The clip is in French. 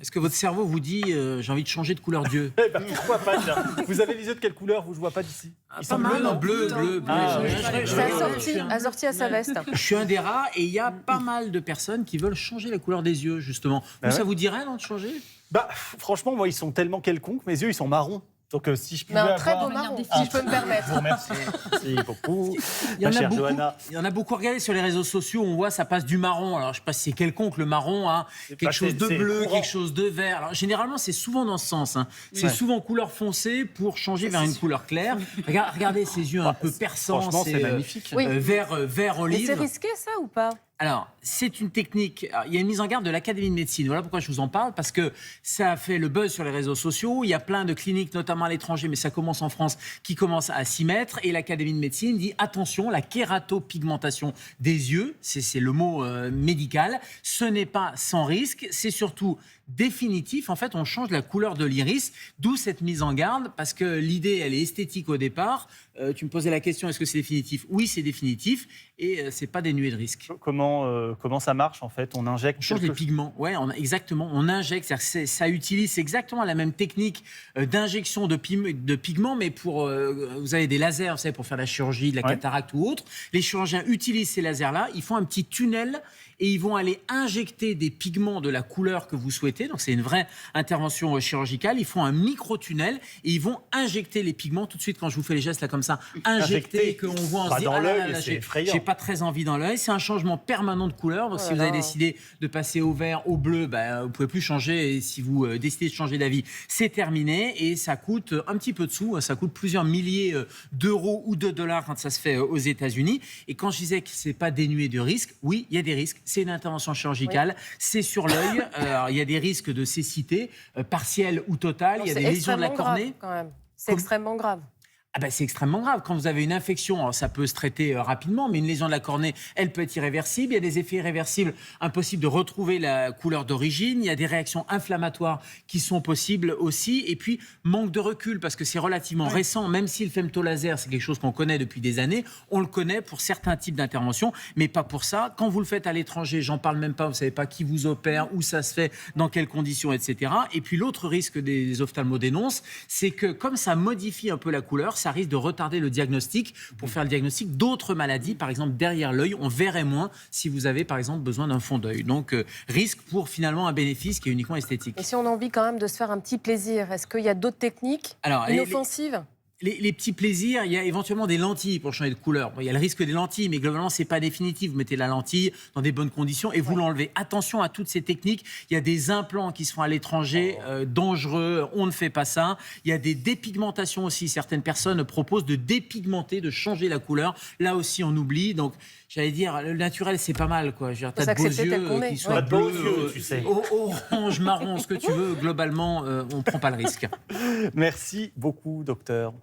Est-ce que votre cerveau vous dit j'ai envie de changer de couleur d'yeux? Eh ben, pourquoi pas, tiens. Vous avez les yeux de quelle couleur? Vous, je vois pas d'ici. Ils sont bleus, non? bleu. Ah, C'est assorti à sa veste. Je suis un des rares et il y a pas mal de personnes qui veulent changer la couleur des yeux, justement. Bah Ça ouais. vous dirait, non, de changer? Bah, franchement, moi, ils sont tellement quelconques. Mes yeux, ils sont marrons. Donc, si je pouvais Mais un très avoir... beau marron, manière si je peux me permettre. Je vous remercie. Merci beaucoup. Il y, Ma en a chère beaucoup, Johanna. il y en a beaucoup regardé sur les réseaux sociaux, on voit ça passe du marron. Alors je sais pas si c'est quelconque le marron, hein. Quelque chose de c'est bleu, courant. quelque chose de vert. Alors généralement c'est souvent dans ce sens, hein. C'est souvent couleur foncée pour changer vers une couleur claire. Regardez ces yeux un peu perçants, Franchement, c'est magnifique. Oui. vert Mais olive. c'est risqué ça ou pas? Alors, c'est une technique. Alors, il y a une mise en garde de l'Académie de médecine. Voilà pourquoi je vous en parle, parce que ça a fait le buzz sur les réseaux sociaux. Il y a plein de cliniques, notamment à l'étranger, mais ça commence en France, qui commencent à s'y mettre. Et l'Académie de médecine dit attention, la kératopigmentation des yeux, c'est le mot médical, ce n'est pas sans risque, c'est surtout définitif. En fait, on change la couleur de l'iris, d'où cette mise en garde, parce que l'idée, elle est esthétique au départ. Tu me posais la question, est-ce que c'est définitif? Oui, c'est définitif, et c'est pas dénué de risque. Comment ça marche, en fait? On injecte On change les pigments, ouais, exactement. On injecte, ça utilise exactement la même technique d'injection de pigments, mais pour, vous avez des lasers, vous savez, pour faire la chirurgie, de la cataracte ou autre. Les chirurgiens utilisent ces lasers-là, ils font un petit tunnel et ils vont aller injecter des pigments de la couleur que vous souhaitez. Donc c'est une vraie intervention chirurgicale. Ils font un micro-tunnel et ils vont injecter les pigments tout de suite quand je vous fais les gestes là comme ça. Injecter, qu'on voit, on se dit dans ah là là, l'œil, c'est effrayant. j'ai pas très envie dans l'œil. C'est un changement permanent de couleur. Donc si vous avez décidé de passer au vert, au bleu, vous pouvez plus changer. Et si vous décidez de changer d'avis, c'est terminé. Et ça coûte un petit peu de sous. Ça coûte plusieurs milliers d'euros ou de dollars quand ça se fait aux États-Unis. Et quand je disais que c'est pas dénué de risques, oui, il y a des risques. C'est une intervention chirurgicale. C'est sur l'œil. Il y a des risques de cécité partielle ou totale. Il y a des lésions de la cornée. C'est extrêmement grave. C'est extrêmement grave. Quand vous avez une infection, alors ça peut se traiter rapidement, mais une lésion de la cornée, elle peut être irréversible. Il y a des effets irréversibles, impossible de retrouver la couleur d'origine. Il y a des réactions inflammatoires qui sont possibles aussi. Et puis, manque de recul, parce que c'est relativement récent. Même si le femtolaser, c'est quelque chose qu'on connaît depuis des années, on le connaît pour certains types d'interventions, mais pas pour ça. Quand vous le faites à l'étranger, j'en parle même pas, vous savez pas qui vous opère, où ça se fait, dans quelles conditions, etc. Et puis, l'autre risque des ophtalmos dénoncent, c'est que comme ça modifie un peu la couleur, ça risque de retarder le diagnostic pour faire le diagnostic d'autres maladies. Par exemple, derrière l'œil, on verrait moins si vous avez, par exemple, besoin d'un fond d'œil. Donc, risque pour finalement un bénéfice qui est uniquement esthétique. Et si on a envie quand même de se faire un petit plaisir, est-ce qu'il y a d'autres techniques inoffensives? Les petits plaisirs, il y a éventuellement des lentilles pour changer de couleur. Il y a le risque des lentilles, mais globalement, c'est pas définitif. Vous mettez la lentille dans des bonnes conditions et vous l'enlevez. Attention à toutes ces techniques. Il y a des implants qui se font à l'étranger, dangereux. On ne fait pas ça. Il y a des dépigmentations aussi. Certaines personnes proposent de dépigmenter, de changer la couleur. Là aussi, on oublie. Donc, j'allais dire, le naturel, c'est pas mal, quoi. Je veux dire, t'as de beaux yeux qui soient bleus, tu sais. orange, marron, ce que tu veux. Globalement, on prend pas le risque. Merci beaucoup, docteur.